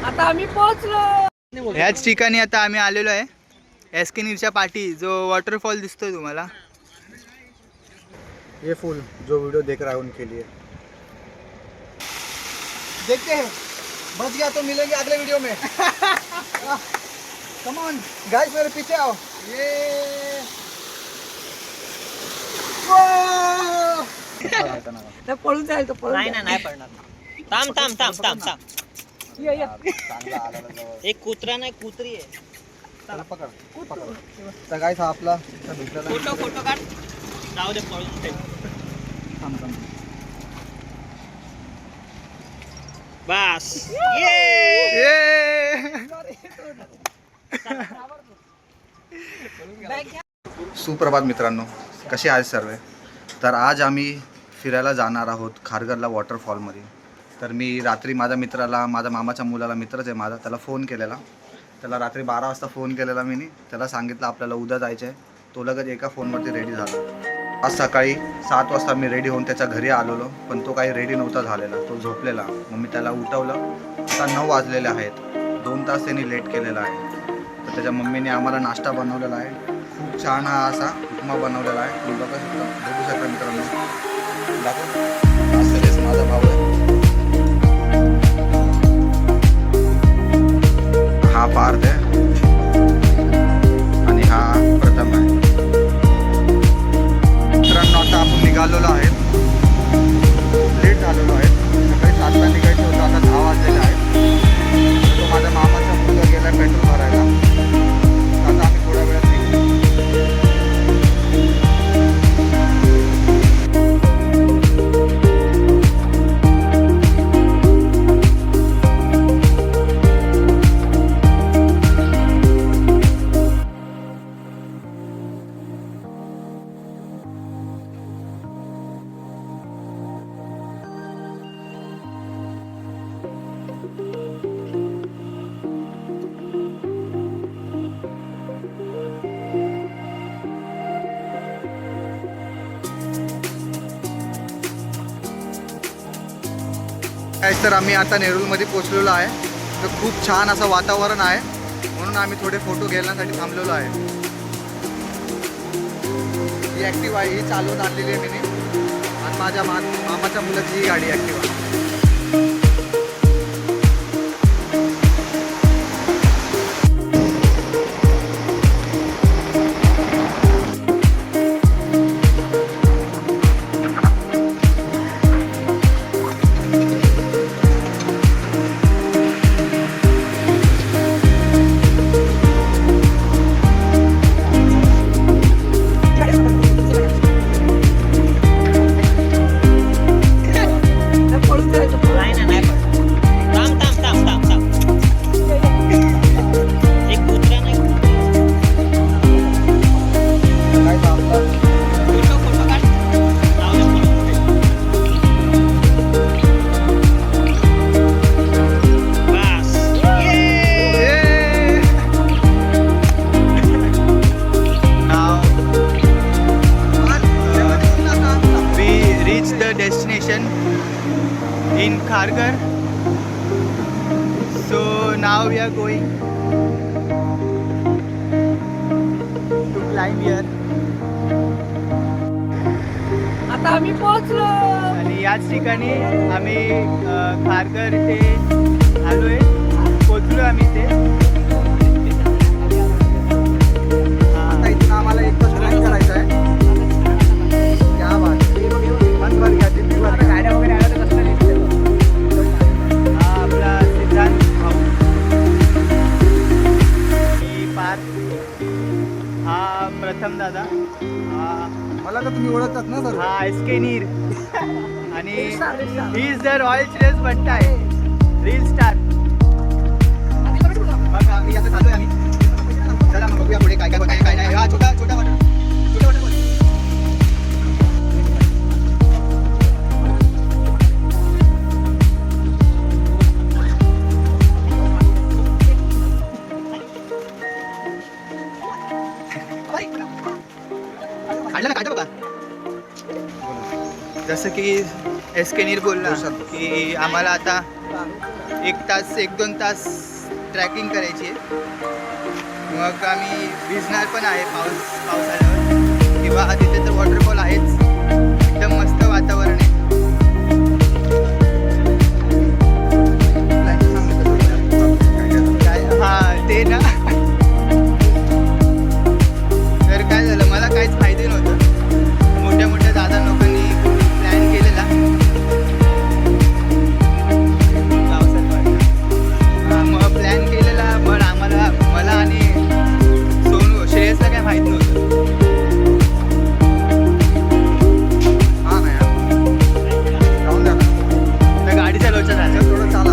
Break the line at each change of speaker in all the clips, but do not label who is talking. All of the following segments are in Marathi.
आता आम्ही पोहोचलो.
ह्याच ठिकाणी आता आम्ही आलेलो आहे, एसके नीरच्या पाठी, जो वॉटरफॉल दिसतोय तुम्हाला.
ये फूल जो वीडियो देख रहा है उनके लिए. देखते हैं, बच गया तो मिलेंगे अगले वीडियो में. कम ऑन गाइस, मेरे पीछे आओ. ये
तर पळून जाईल तो, पळून
नाही
जाईल.
नाही पडणार. थांब थांब थांब थांब थांब.
ये, ये.
एक कुत्रा नाही कुत्री आहे.
चला पकड पकड. तर गाइस हा आपला भेटलेला
फोटो फोटो काढ. जाऊ दे पळून ठेव.
थांब थांब.
बस.
बॅग घ्या.
सुप्रभात मित्रांनो, कसे आहेत सर्व. तर आज आम्ही फिरायला जाणार आहोत खारघरला वॉटरफॉलमध्ये. तर मी रात्री माझ्या मित्राला, माझ्या मामाच्या मुलाला, मित्रच आहे माझा, त्याला फोन केलेला. त्याला रात्री 12 वाजता फोन केलेला मी. त्याला सांगितलं आपल्याला उद्या जायचं आहे. तो लगेच एका फोनवरती रेडी झाला. आज सकाळी 7 वाजता मी रेडी होऊन त्याच्या घरी आलेलो, पण तो काही रेडी नव्हता झालेला, तो झोपलेला. मग मी त्याला उठवलं. आता 9 वाजलेले आहेत. 2 तास त्यांनी लेट केलेला आहे. तर त्याच्या मम्मीने आम्हाला नाश्ता बनवलेला आहे. खूप छान हा असा उपमा बनवलेला आहे. तुम्ही बघू शकता मित्रांनो. दाखव. असलेच माझा भाऊ आहे. हा पार्थ आहे आणि हा प्रथम आहे. मित्रांनो आता आपण निघालेलो आहे. लेट झालेलो आहे. सकाळी 7ला निघायचं होतं, आता 10 वाजलेले आहेत. तो माझ्या मामाचा मुलगा गेला पेट्रोल भरायला. आता आम्ही थोड्या वेळात निघू. तर आम्ही आता नेरूळमध्ये पोचलेलो आहे. तर खूप छान असं वातावरण आहे, म्हणून आम्ही थोडे फोटो घेण्यासाठी थांबलेलो आहे. ही ॲक्टिवा आहे, ही चालवून आणलेली आहे मी. आणि माझ्या मामाच्या मुलाची ही गाडी ॲक्टिवा.
तर पळून जाईल तो, पळून.
नाही नाही पडणार. थांब थांब थांब थांब थांब. एक कुत्रा नाही कुत्री.
काय आपला
फोटो फोटो काढ. जाऊ दे पळून ठेव. बस.
We reached the destination in Kharghar. So now we are going to climb here.
आता आम्ही पोहोचलो.
आणि याच ठिकाणी आम्ही खारघर इथे आलोय, पोचलो आम्ही इथे.
आता इथून आम्हाला एक तास ड्राईव्ह करायचं आहे. क्या बात आहे. मन भर घ्या, जिद्दी भर घ्या.
गाड्या वगैरे आल्या तर कसं नाही.
हा आपला सिद्धांत भाऊ, ही पार्थ, हा प्रथम दादा,
मला तर तुम्ही ओळखतात ना सर.
हा एसके नीर आणि
reel star.
He is the royal children's बट्टा आहे, रील स्टार.
मग आम्ही आता चालू आहे आम्ही. चला मग बघूया पुढे काय काय काय काय नाही. हा छोटा छोटा वाटर, छोटा वाटर. काढलं ना, काढलं बघा.
जसं की एसके नीर बोलला की आम्हाला आता 1-2 तास ट्रॅकिंग करायची आहे. मग आम्ही भिजणार पण आहे पाऊस आल्यावर. किंवा तिथे तर वॉटरफॉल आहेच. एकदम मस्त वातावरण आहे. काय हां ते ना. तर काय झालं, मला काहीच माहिती नव्हतं. मोठ्या मोठ्या दादा लोकांनी प्लॅन केलेला. मग प्लॅन केलेला, पण मला आणि सोनू श्रेयसला काय माहीत नव्हतं.
हा ना यार, जाऊन द्या ना.
तर गाडी चालवायचं झालं.
थोडं चाला.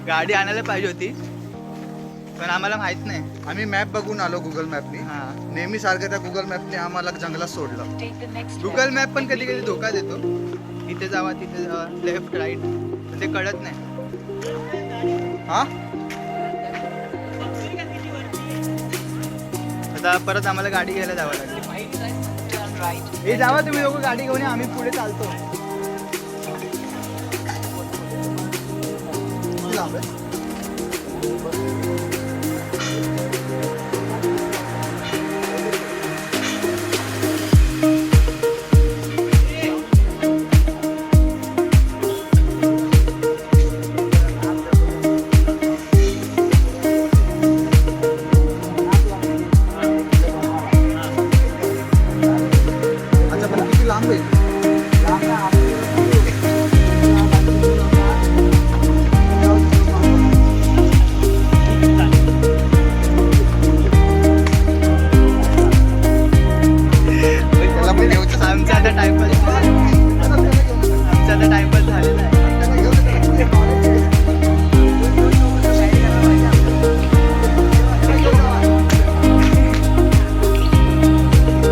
गाडी आणायला पाहिजे होती, पण आम्हाला माहित नाही.
आम्ही मॅप बघून आलो गुगल मॅपनी.
हां,
नेहमी सारखं त्या गुगल मॅपने आम्हाला जंगलात सोडलं.
गुगल मॅप पण कधी कधी धोका देतो. इथे जावा तिथे जावा, लेफ्ट राईट, पण ते कळत नाही.
हा
आता परत आम्हाला गाडी घ्यायला जावं लागेल. हे जावा तुम्ही लोक गाडी घेऊन या, आम्ही पुढे चालतो.
किती लांब आहे? अच्छा, पण किती लांब आहे? त्याला पण घेऊच.
आमचा आता टाइमपास झालेला आहे.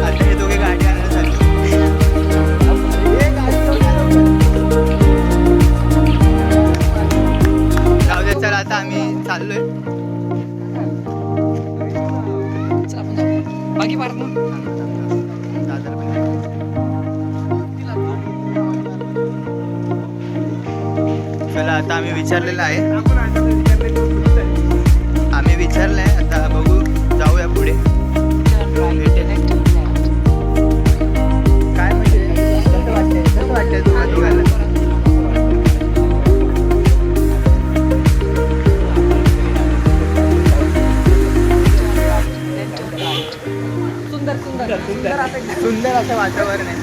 आता हे दोघे गाडी आणायला चालले. जाऊ दे, चला आता आम्ही चाललोय.
चला आपण जाऊ. बाकी मारत ना.
दादर पण. चला आता आम्ही विचारलेलं आहे. आम्ही विचारलंय, आता बघू, जाऊया पुढे. काय म्हणजे कसं वाटतंय तुला दोघांना?
सुंदर सुंदर सुंदर आता एकदम.
सुंदर असं वातावरण आहे.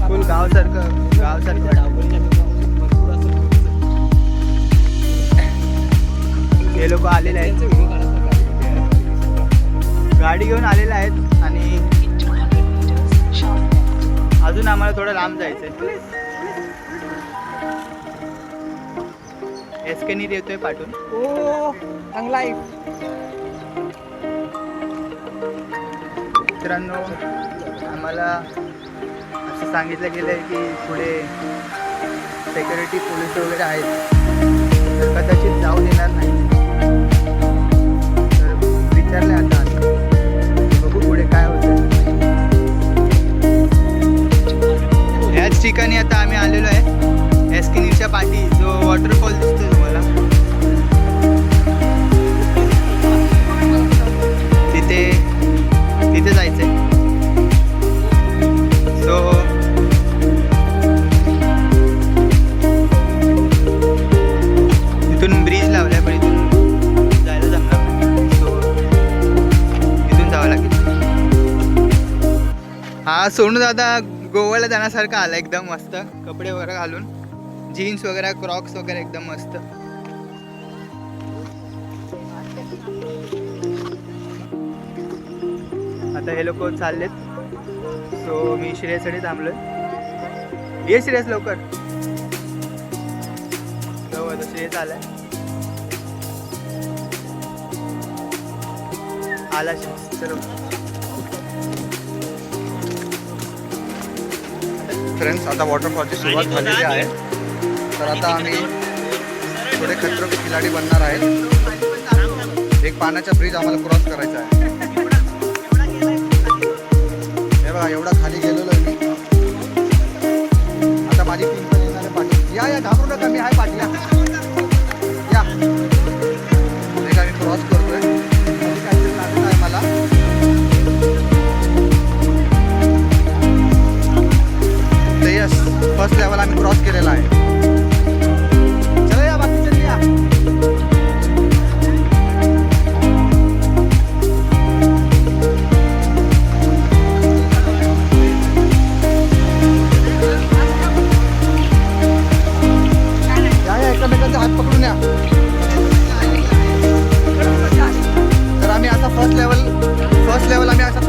फुल गावसारखं हे लोक आलेले आहेत, गाडी घेऊन आलेले आहेत. आणि अजून आम्हाला थोडं लांब जायचंय. एसकेनी देतोय पाठवून.
ओ चांगला आहे.
मित्रांनो, आम्हाला असं सांगितलं गेलं आहे की पुढे सिक्युरिटी पोलीस वगैरे आहेत, तर कदाचित जाऊ देणार नाही. तर विचारलं आता बघू पुढे काय होतं. याच ठिकाणी आता आम्ही आलेलो आहे, एसकेनीच्या पाठी जो वॉटरफॉल दिसतो तुम्हाला, तिथे जायचं आहे. सो इथून ब्रिज लावलाय, पण इथून जायला जमणार नाही. सो इथून जावं लागेल. हा सोनू दादा गोव्याला जाण्यासारखा आला, एकदम मस्त कपडे वगैरे घालून, जीन्स वगैरे, क्रॉक्स वगैरे, एकदम मस्त. आता हे लोक चाललेत. सो मी श्रेयससाठी थांबलोय. ये श्रेयस लवकर. हो, आता श्रेयस आलाय. आला श्रेयस. चलो
फ्रेंड्स, आता वॉटरफॉलची सुरुवात झालेली आहे. तर आता आम्ही थोडे खतरो के खिलाडी बनणार आहेत. एक पाण्याचा ब्रिज आम्हाला क्रॉस करायचा आहे.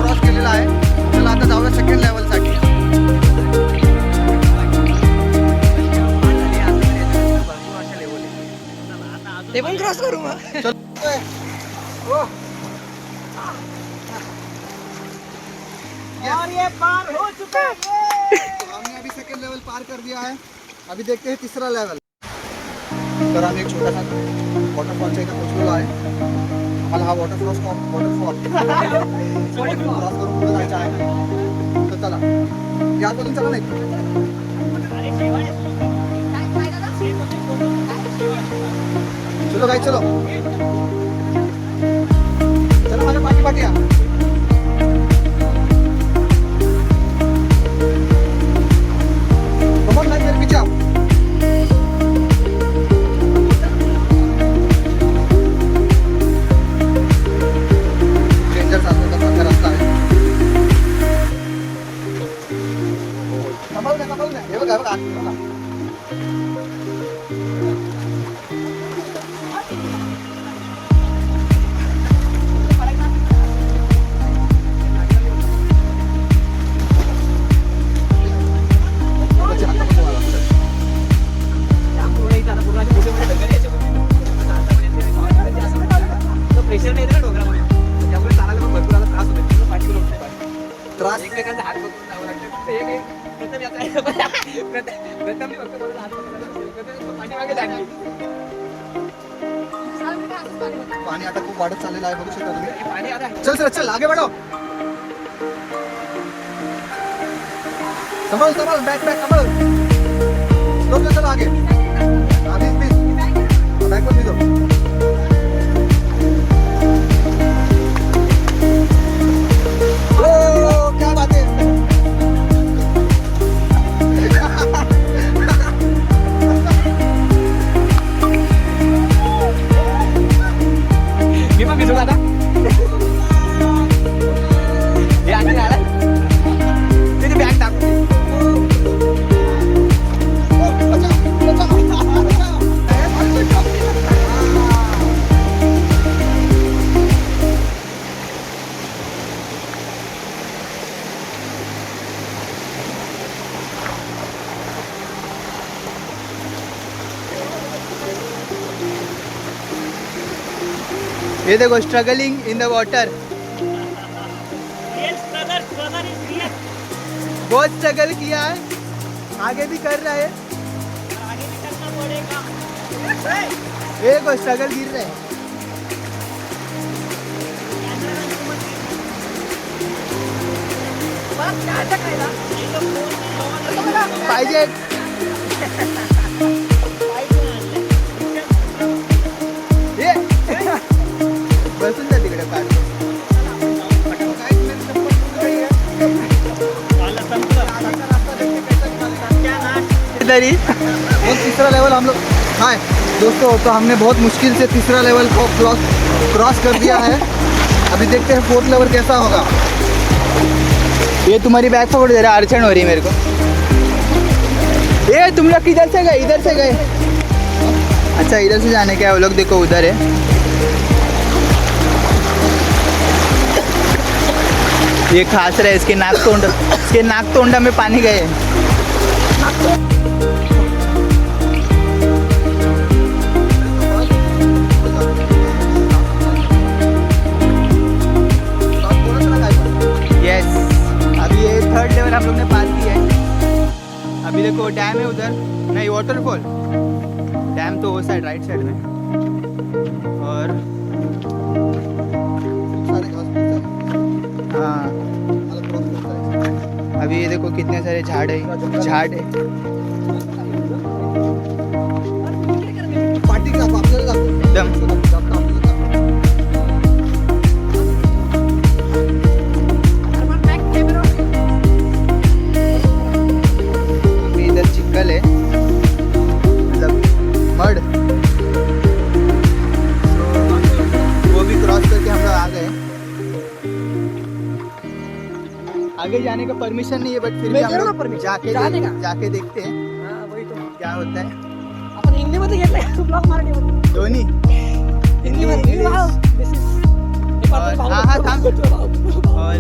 क्रॉस केलेला आहे. चला आता जाऊया सेकंड लेवलसाठी.
ते पण क्रॉस करू मग.
और ये पार हो चुका है.
हमने अभी सेकंड लेवल पार कर दिया है. अभी देखते हैं तिसरा लेवल. तर आम्ही एक छोटासा वॉटरफॉलच्या इथे पोहोचलेलो आहे. आम्हाला हा वॉटरफॉल क्रॉस करून पुढे जायचं आहे. तर चला यातून चला नाही. चलो गाइस चलो. चलो माझ्या पाठी या. Come on, like your picture. Danger सारखा रस्ता आहे. कमाल नाही. हे बघा आत बघा.
प्रेशर नाही ना डोंगरामध्ये, त्यामुळे चालायला पण भरपूर त्रास होतो. पाठी
त्रास
एकमेकांचा हात पकडून जावं लागतं. प्रथम याचा प्रथम मी फक्त माझा हात पकडला, पाठीमागे लागली.
पाणी आता खूप वाढत चाललेलं आहे. बघू शकता तुम्ही.
पाणी आता
चल सर चल आगे बढ़ो. संभाल बैक संभाल. लोग चलो आगे. आगे बैक पर दो. ओ क्या बात है.
मी पण भिजू आता. हे आणखी आला तिथे बॅग टाकू.
ये देखो स्ट्रगलिंग इन द वाटर. बहुत स्ट्रगल किया है. आगे भी कर रहा है. एक स्ट्रगल गिर रहे हैं. पाहिजे ये बसून जा तिकडे पार. तरी
तीसरा लेवल हम लोग. हाय दोस्तों, तो हमने बहुत मुश्किल से तीसरा लेवल को क्रॉस कर दिया है. अभी देखते हैं फोर्थ लेवल कैसा होगा.
ये तुम्हारी बैग पकड़ दे रहा. अड़चन हो रही है मेरे को. ये तुम लोग किधर से गए? इधर से गए. अच्छा इधर से जाने का है. वो लोग देखो उधर है. ये खास रहा है. इसके नाक तोंडा में पानी गए. यस अभी ये थर्ड लेवल हम लोग ने पार किया है. अभी देखो डैम है उधर. नहीं वाटरफॉल. डैम तो वो साइड राइट साइड में. और हाँ अभी ये देखो कितने सारे झाड़ है.
पाठी का आपल्याला
एकदम अभी इधर चिक्कल है, मतलब मड. वो भी क्रॉस करके हम लोग आ गए. आगे जाने का परमिशन नहीं है, बट फिर भी हम लोग जाके देखते हैं क्या होता है.
आपण हिंदीमध्ये घेतलंय तू ब्लॉग मराठीमध्ये.
दोन्ही
हिंदीमध्ये
और हाँ हाँ थांब. और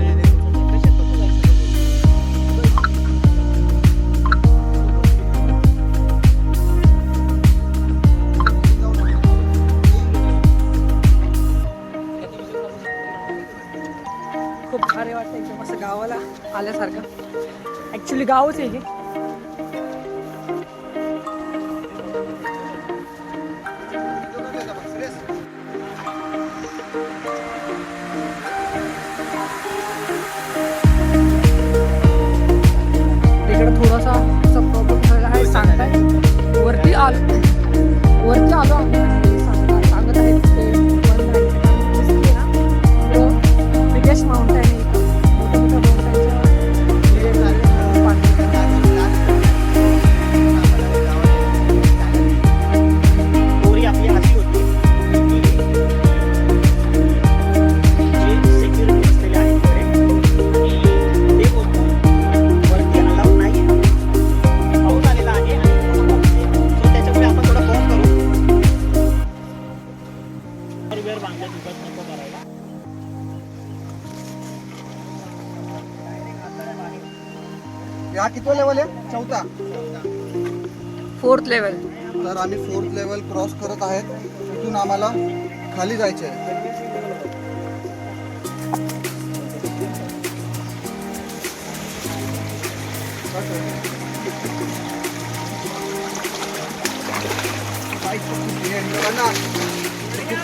असं गावाला आल्यासारखं. ॲक्च्युली गावच आहे हे. तिकडे थोडासा असा प्रॉब्लेम झालेला आहे सांगताय. वरती आलो आम्ही सांगत आहे ते बंद आहे. दिसते ना पुढं बिगेस्ट माउंटेन आहे. मोठ्या
पोरी आपली हसी होती की जे सेक्युरिटी असलेले आहेत तिकडे ते बोलतात वरती अलाउड नाही पाऊस आलेला आहे आणि त्याच्यामुळे आपण थोडं बॉम्ब करू वेळ बांधल्या दुखत नको करायला.
हा कितवा लेवल आहे? चौथा.
4th level.
तर आम्ही 4th लेवल क्रॉस करत आहेत. तिथून आम्हाला खाली जायचे आहे.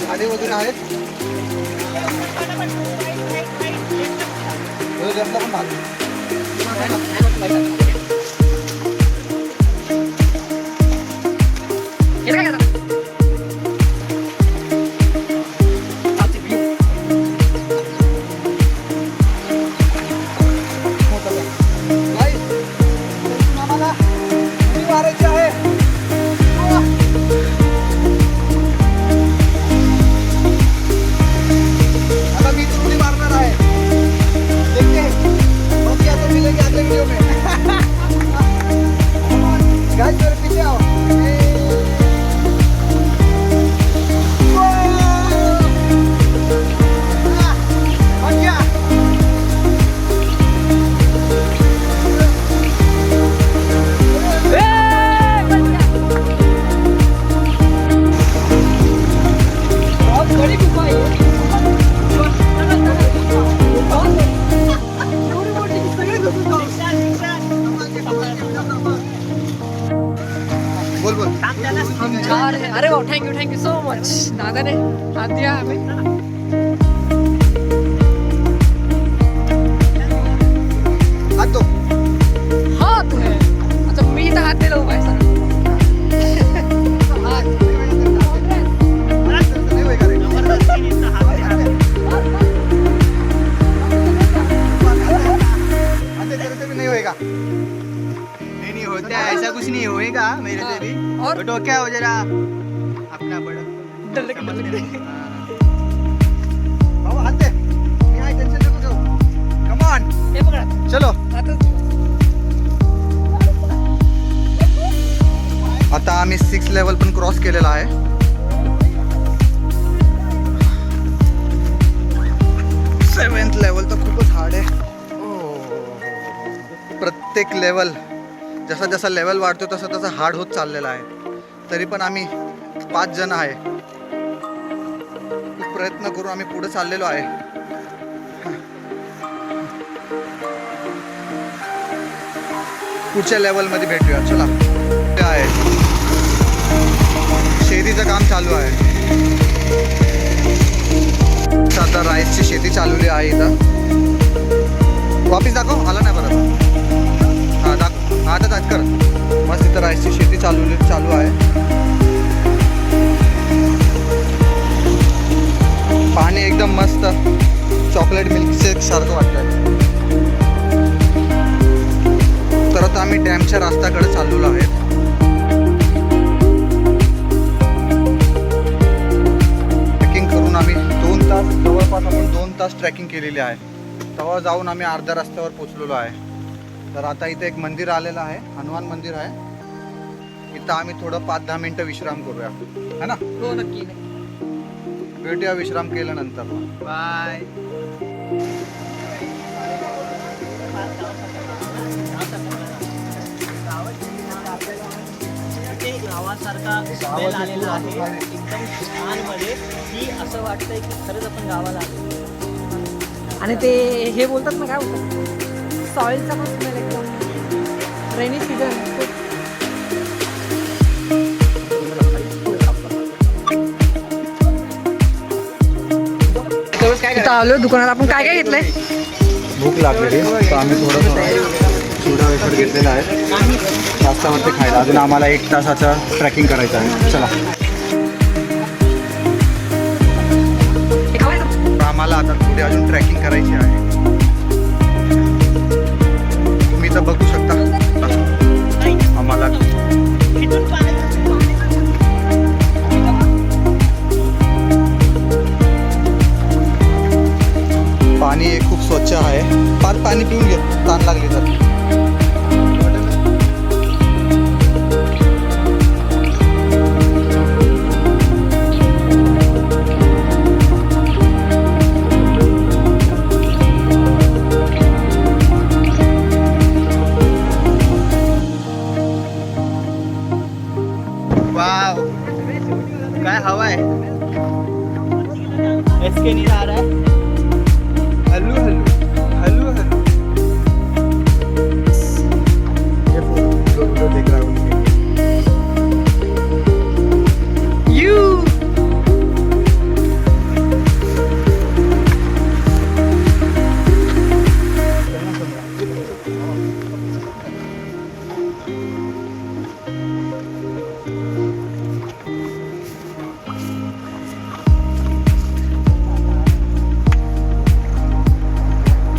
झाडे वगैरे आहेत. लेफ्टला पण भाग. आम्हाला उडी मारायची आहे. आता मी तर उडी मारणार आहे. देखते हैं. बस या तो मिलेंगे अगले वीडियो में. गाइस मेरे पीछे आओ. बन गया.
बहुत बड़ी गुफा है.
बोल बोल.
हम जा रहे हैं. अरे वाह, थैंक यू सो मच. दादा ने हाथ दिया हमें.
हात दो.
हाथ है. अच्छा मी तर हात दिला उभा आहे सर.
नाही होय का रे?
जबरदस्तीने हात
आते तेरे से भी नहीं होएगा.
नहीं होता है ऐसा कुछ नहीं होएगा मेरे से भी.
और
तो क्या हो जरा अपना बड़ा
डर लगे.
भाऊ हात दे. मी आहे, टेन्शन नको घेऊ. Come on.
हे पकडा.
चलो.
आता
आता आम्ही 6th लेवल पण क्रॉस केलेला आहे. 7th लेवल तर खूपच हार्ड आहे. प्रत्येक लेवल जसा जसा लेवल वाढतो तसा तसा हार्ड होत चाललेला आहे. तरी पण आम्ही 5 जण आहे. खूप प्रयत्न करून आम्ही पुढे चाललेलो आहे. पुढच्या लेवलमध्ये भेटूया. चला. ते आहे शेतीचं काम चालू आहे. आता राईसची शेती चालवली आहे इथं. वापिस दाखव. आला नाही बरं. हां दाखव. आता दात कर. मस्त इथं राईसची शेती चालू आहे. पाणी एकदम मस्त चॉकलेट मिल्क सारखं वाटतंय. तर आता आम्ही डॅमच्या रस्त्याकडे चाललेलो आहे. ट्रेकिंग करून आम्ही 2 तास जवळपास आपण 2 तास ट्रेकिंग केलेली आहे. तेव्हा जाऊन आम्ही अर्ध्या रस्त्यावर पोचलेलो आहे. तर आता इथे एक मंदिर आलेलं आहे. हनुमान मंदिर आहे. इथं आम्ही थोडं 5-10 मिनटं विश्राम करूया है ना.
हो नक्की.
भेटूया विश्राम केल्यानंतर.
बाय.
ते गावासारखा स्मेल आलेला आहे एकदम छान मध्ये की असं वाटतंय की खरंच आपण गावाला आलो.
आणि ते हे बोलतात ना, काय बोलतात, सॉइलचा पण स्मेल एकदम रेनी सीझन. इथं आलो दुकानात. आपण काय काय घेतलंय?
भूक लागलेली तर आम्ही थोडं चिवडा वेफर घेतलेला आहे रस्त्यावरती खायला. अजून आम्हाला 1 तासाचं ट्रॅकिंग करायचं आहे. चला आम्हाला आता पुढे अजून ट्रॅकिंग करायची आहे. तुम्ही तर बघू शकता आम्हाला पाणी हे खूप स्वच्छ आहे. फार पाणी पिऊन घे ताण लागली तर.
वाव, काय हवा आहे.
एसके नहीं आ रहा है.
हल्लू हल्लू हल्लू हल्लू.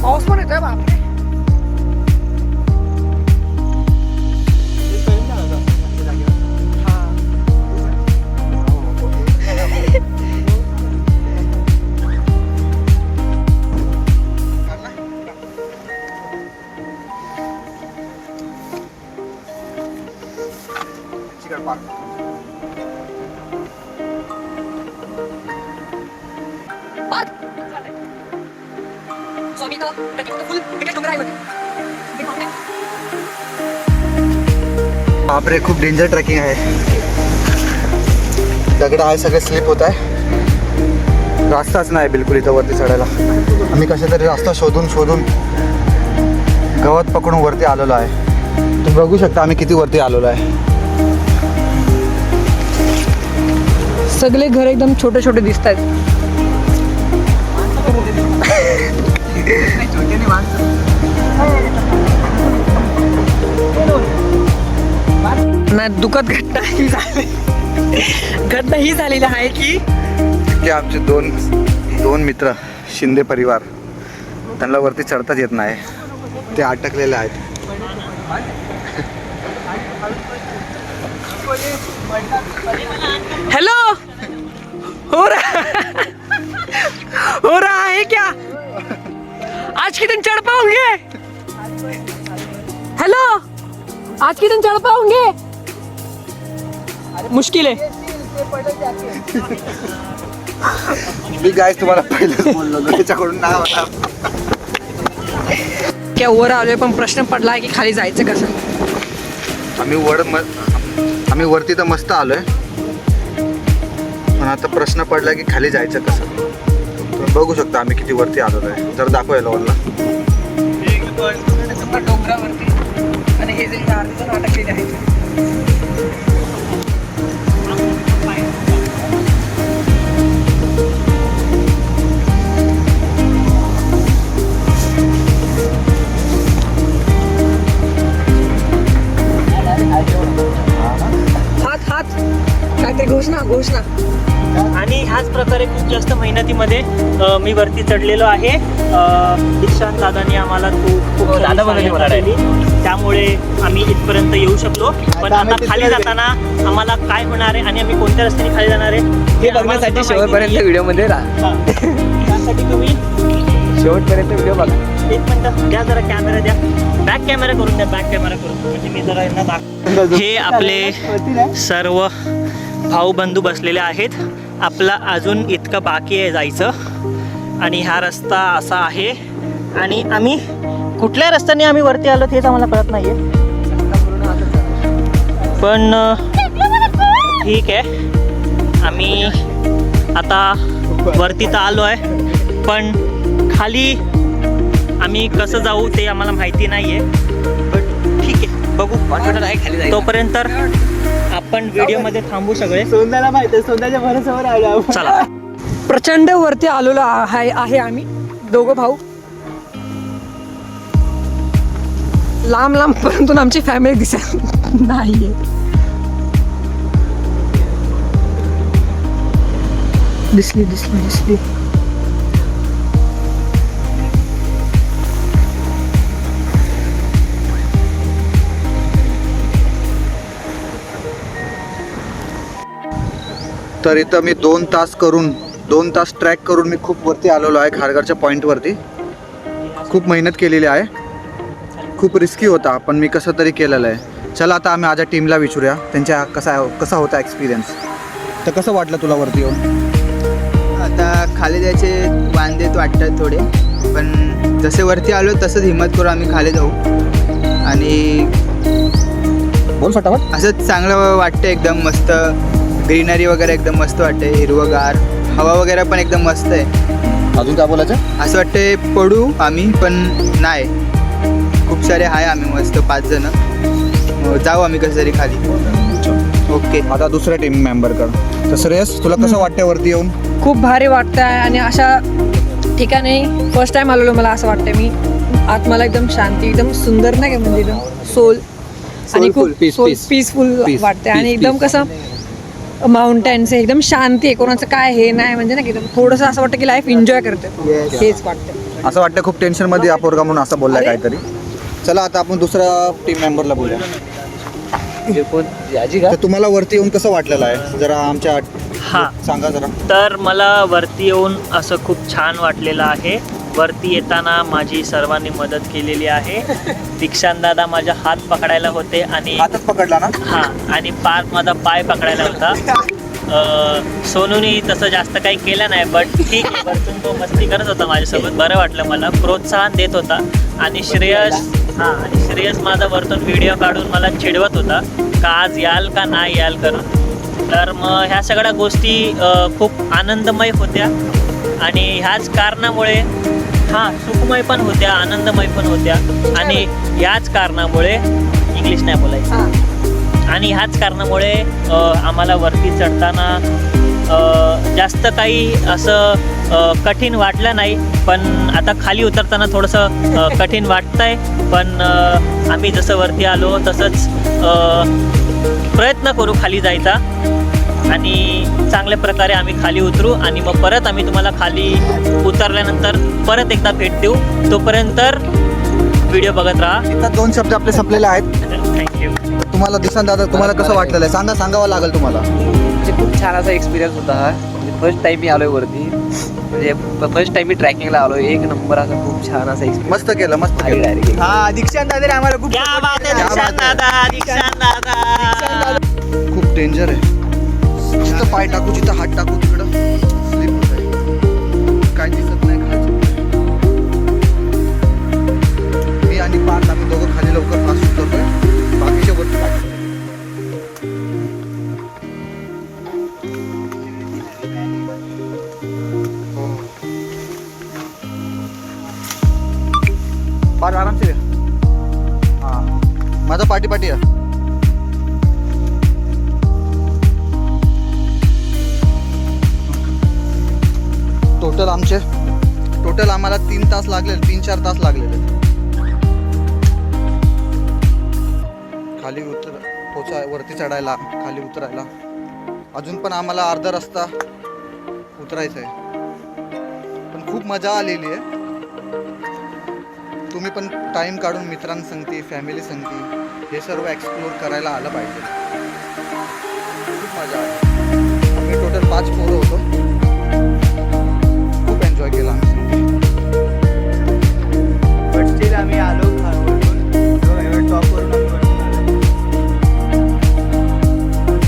पाऊस पण येतोय बापरे.
बापरे, खूप डेंजर ट्रेकिंग आहे. दगड आहे, सगळे स्लिप होत आहे. रस्ताच नाही बिलकुल इथं वरती चढायला. आम्ही कशा तरी रस्ता शोधून शोधून गवत पकडून वरती आलेलो आहे. तुम्ही बघू शकता आम्ही किती वरती आलेलो आहे.
सगळे घर एकदम छोटे छोटे दिसत आहेत. दुःखद घटना ही झालेली आहे की
आमचे दोन मित्र शिंदे परिवार, त्यांना वरती चढताच येत नाही. ते अटकलेले आहेत.
हेलो, हो रहा है क्या? आज के दिन चढ़ पाओगे? हेलो, आज के दिन चढ़ पाओगे? मुश्किल है.
मी गाईस तुम्हाला पहिलेच बोललो त्याच्याकडून नाव आता.
क्या वर आलोय पण प्रश्न पडलाय की खाली जायचं कसं.
आम्ही वरती तर मस्त आलोय, पण आता प्रश्न पडला की खाली जायचं कसं. तुम्ही बघू शकता आम्ही किती वरती आलेलो आहे. जर दाखवायला वरला
डोंगरावरती आणि हे जे अर्धे जण अटकलेले आहेत. हात काहीतरी घोषणा.
आणि ह्याच प्रकारे खूप जास्त मेहनतीमध्ये मी वरती चढलेलो आहे. दीक्षांत दादांनी आम्हाला खूप दादा त्यामुळे आम्ही इथपर्यंत येऊ शकलो. पण आता खाली जाताना आम्हाला काय होणार आहे आणि आम्ही कोणत्या रस्त्याने खाली जाणार आहे हे बघण्यासाठी शेवटपर्यंत व्हिडिओमध्ये राहा. त्यासाठी तुम्ही शेवटपर्यंत व्हिडिओ बघा. एक मिनिट द्या, जरा कॅमेरा द्या, बॅक कॅमेरा करून द्या. बॅक कॅमेरा करून म्हणजे मी जरा यांना दाखव. हे आपले सर्व भाऊ बंधू बसलेले आहेत. आपला अजून इतकं बाकी आहे जायचं आणि हा रस्ता असा आहे. आणि आम्ही कुठल्या रस्त्याने आम्ही वरती आलो तेच आम्हाला कळत नाही आहे. पण ठीक आहे, आम्ही आता वरती तर आलो आहे, पण खाली आम्ही कसं जाऊ ते आम्हाला माहिती नाही आहे, बट ठीक आहे बघू. तोपर्यंत आपण व्हिडिओमध्ये थांबू सगळे.
सोंदाला माहिती आहे, सोंदाच्या भरोश्यावर आलो आपण.
चला.
प्रचंड वरती आलेलो आहे आम्ही दोघं भाऊ. लांब लांब परंतु आमची फॅमिली दिसत नाहीये. दिसली दिसली दिसली.
तर इथं मी 2 तास ट्रॅक करून मी खूप वरती आलेलो आहे खारघरच्या पॉईंटवरती. खूप मेहनत केलेली आहे, खूप रिस्की होता, पण मी कसं तरी केलेलं आहे. चला आता आम्ही माझ्या टीमला विचारूया त्यांच्या कसा होता एक्सपिरियन्स. तर कसं वाटलं तुला वरती येऊन?
आता खाली जायचे वांदेत वाटतात थोडे, पण जसे वरती आलो तसंच हिंमत करू आम्ही खाली जाऊ. आणि
बोल फटाफट.
असंच चांगलं वाटतं, एकदम मस्त ग्रीनरी वगैरे एकदम मस्त वाटते, हिरवगार हवा वगैरे पण एकदम मस्त आहे.
अजून काय बोलायचं?
असं वाटते पडू आम्ही, पण नाही, खूप सारे आहे आम्ही मस्त 5 जण. जाऊ आम्ही कसं तरी खाली. ओके.
आता दुसऱ्या टीम मेंबरकडं. तर श्रेयस तुला कसं वाटतंय वरती येऊन?
खूप भारी वाटतं आहे आणि अशा ठिकाणी फर्स्ट टाइम आलेलो मला असं वाटतं. मी आत मला एकदम शांती, एकदम सुंदर नाही का, म्हणजे एकदम सोल आणि खूप पीसफुल वाटते. आणि एकदम कसं माउंटेन्स आहे, एकदम शांती आहे, कोणाचं काय हे नाही, म्हणजे ना एकदम थोडंसं असं वाटतं की लाईफ एन्जॉय करते. हेच वाटतं.
असं वाटतं खूप टेन्शनमध्ये या पोरगा म्हणून असं बोललाय काहीतरी. चला आता आपण दुसऱ्या टीम मेंबरला बोलूया. तर तुम्हाला वरती येऊन कसं वाटलेलं आहे जरा आमच्या
हां,
सांगा जरा.
तर मला वरती येऊन असं खूप छान वाटलेलं आहे. वरती येताना माझी सर्वांनी मदत केलेली आहे. दीक्षांत दादा माझा हात पकडायला होते आणि
हातच पकडला ना?
हां, आणि पार्थ माझा पाय पकडायला होता. सोनूनी तसं जास्त काही केलं नाही, बट ठीक आहे, वरतून तो मस्ती करत होता माझ्यासोबत. बरं वाटलं मला, प्रोत्साहन देत होता. आणि श्रेयस माझा वरतून व्हिडिओ काढून मला चिडवत होता का आज याल का नाही याल करून. तर मग ह्या सगळ्या गोष्टी खूप आनंदमय होत्या आणि ह्याच कारणामुळे सुखमय पण होत्या, आनंदमय पण होत्या. आणि ह्याच कारणामुळे इंग्लिश नाही बोलायचं. आणि ह्याच कारणामुळे आम्हाला वरती चढताना जास्त काही असं कठीण वाटलं नाही. पण आता खाली उतरताना थोडंसं कठीण वाटतंय. पण आम्ही जसं वरती आलो तसंच प्रयत्न करू खाली जायचा आणि चांगल्या प्रकारे आम्ही खाली उतरू. आणि मग परत आम्ही तुम्हाला खाली उतरल्यानंतर परत एकदा भेट देऊ. तोपर्यंत व्हिडिओ बघत राहा.
इथं 2 शब्द आपले संपलेले आहेत.
थँक्यू.
तुम्हाला दिसन दादा तुम्हाला कसं वाटलेलं आहे सांगावं लागेल तुम्हाला.
म्हणजे खूप छान असा एक्सपिरियन्स होता हा. म्हणजे फर्स्ट टाइम मी आलोय वरती, म्हणजे फर्स्ट टाइम मी ट्रॅकिंगला आलोय. एक नंबर असा खूप छान असा एक्सपिरियन्स.
मस्त केलं डायरेक्ट.
हा, दीक्षांत दादा आम्हाला खूप
क्या बात है दीक्षांत दादा.
खूप डेंजर आहे. जिथं पाय टाकू जिथं हात टाकू तिकडं स्लिप होत आहे, काय दिसत नाही खाली. मी आणि पार्थ आम्ही दोघं खाली लवकर फास्ट उतरतोय, बाकीच्या वरती टाकतो. पार्थ आराम से हां, माझा पाठी आहे. टोटल आम्हाला 3-4 तास लागलेले खाली वरती चढायला, खाली उतरायला. अजून पण आम्हाला अर्धा रस्ता उतरायचा आहे, पण खूप मजा आलेली आहे. तुम्ही पण टाइम काढून मित्रांसंगती, फॅमिली संगती हे सर्व एक्सप्लोर करायला आलं पाहिजे. खूप मजा आली. आम्ही टोटल 5 पोरं होतो. खूप एन्जॉय केला आम्ही.
बट स्टील आम्ही आलो खालवरून टॉपवरून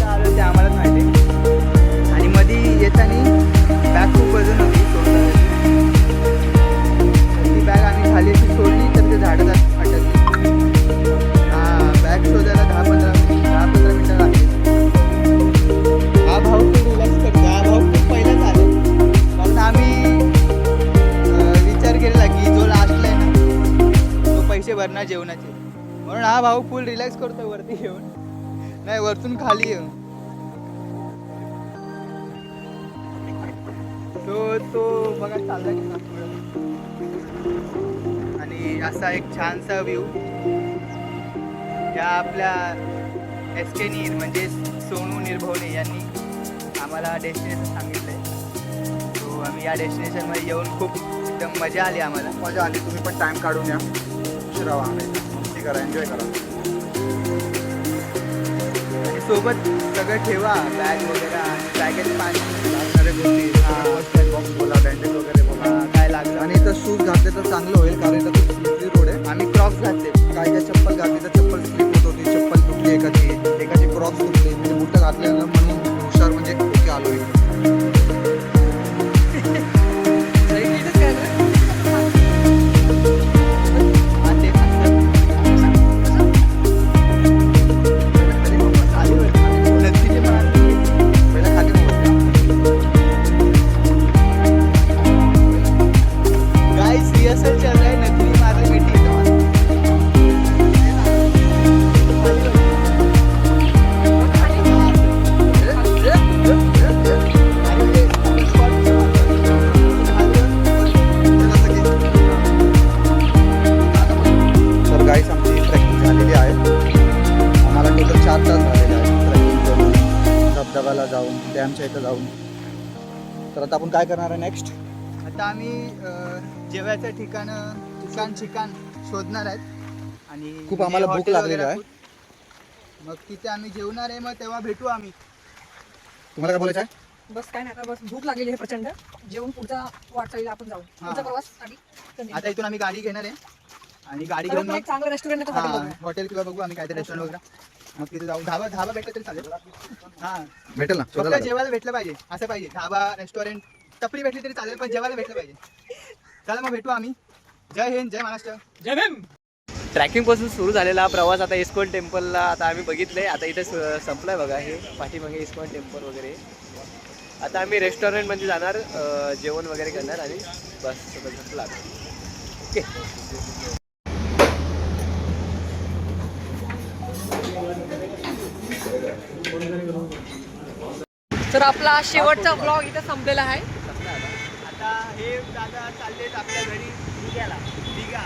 आलो ते आम्हालाच माहिती. आणि मध्ये येताना बॅग खूप वजन होती, ती बॅग आम्ही खाली अशी सोडली तर ते झाडात अटकली. बॅग शोधायला 10-15 मिनिटं लागली. हा भाऊ खूप रिलॅक्स करतो. हा भाऊ खूप पहिलाच आले, कारण आम्ही पैसे भरणार जेवणाचे. म्हणून हा भाऊ फुल रिलॅक्स करतो वरती येऊन, नाही वरतून खाली येऊन. तो बघा चालला की नाही. आणि असा एक छानसा व्ह्यू या आपल्या SK नीर म्हणजे सोनू निर्भवणे यांनी आम्हाला डेस्टिनेशन सांगितलं आहे. सो आम्ही या डेस्टिनेशनमध्ये येऊन खूप एकदम मजा आली आम्हाला.
मजा आली. तुम्ही पण टाइम काढून या, उशिरावा मस्ती करा, एन्जॉय करा.
आणि सोबत सगळं ठेवा, बॅग वगैरे आणि बॅगेत पाणी
लागणाऱ्या गोष्टी, बॉक्स बोला, बँडेज वगैरे बोला.
काय लागलं.
आणि इथं शूज घातले तर चांगलं होईल, कारण इथं खूप स्लिपरी रोड आहे.
आम्ही क्रॉक्स घातले.
काय काय चप्पल घातली तर चप्पल स्लिप होत होती, चप्पल तुटली एकाची क्रॉक्स तुटली. म्हणजे बुटं घातलेलं म्हणून हुशार म्हणजे ओके आलो इथे.
हा, ते असं. नदीचे पाणी.
पहिला खाली नव्हतं.
गाइस रिहर्सल चल रहा है, नकली मारने मीटिंग
तर गाईस आमची ट्रेकिंग झालेली आहे. आम्हाला टोटल 4 तास झालेले आहेत ट्रेकिंग करून, धबधब्याला जाऊन, डॅमच्या इथं जाऊन. तर आता आपण काय करणार आहे नेक्स्ट?
आता आम्ही जेवायचं ठिकाण शोधणार आहेत आणि
खूप आम्हाला
जे
भूक
हॉटेल
लागलेली
वगैरे
आहे.
मग तिथे आम्ही जेवणार आहे, मग तेव्हा भेटू आम्ही.
तुम्हाला काय बोलायचं आहे?
बस काय नाही, आता बस भूक लागलेली आहे प्रचंड. जेवण पुढचा वाटचालीला आपण जाऊ. पुढचा प्रवास आधी continue.
आता इथून आम्ही गाडी घेणार आहे आणि गाडी
परत
घेऊन
मग
मग
एक चांगलं रेस्टॉरंट
हा,
बघू.
हॉटेल किंवा बघू आम्ही काहीतरी रेस्टॉरंट वगैरे. मग तिथे जाऊ. धाबा भेटलं तरी चालेल. हा,
भेटेल ना,
फक्त
शोधायला लागेल.
जेवायला भेटलं पाहिजे, असं पाहिजे. धाबा, रेस्टॉरंट, टपरी भेटली तरी चालेल, पण जेवायला भेटलं पाहिजे. चला मग भेटू आम्ही. जय हिंद, जय महाराष्ट्र.
जय भीम.
ट्रॅकिंग पासून सुरू झालेला हा प्रवास आता इस्कॉन टेम्पलला आता आम्ही बघितलंय. आता इथे संपलाय बघा, हे पाठीमागे इस्कॉन टेम्पल वगैरे. आता आम्ही रेस्टॉरंटमध्ये जाणार, जेवण वगैरे करणार आणि बस सगळं ओके.
तर आपला शेवटचा ब्लॉग इथे संपलेला आहे.
आता हे दादा चाललेत आपल्या घरी दिघ्याला. दिघा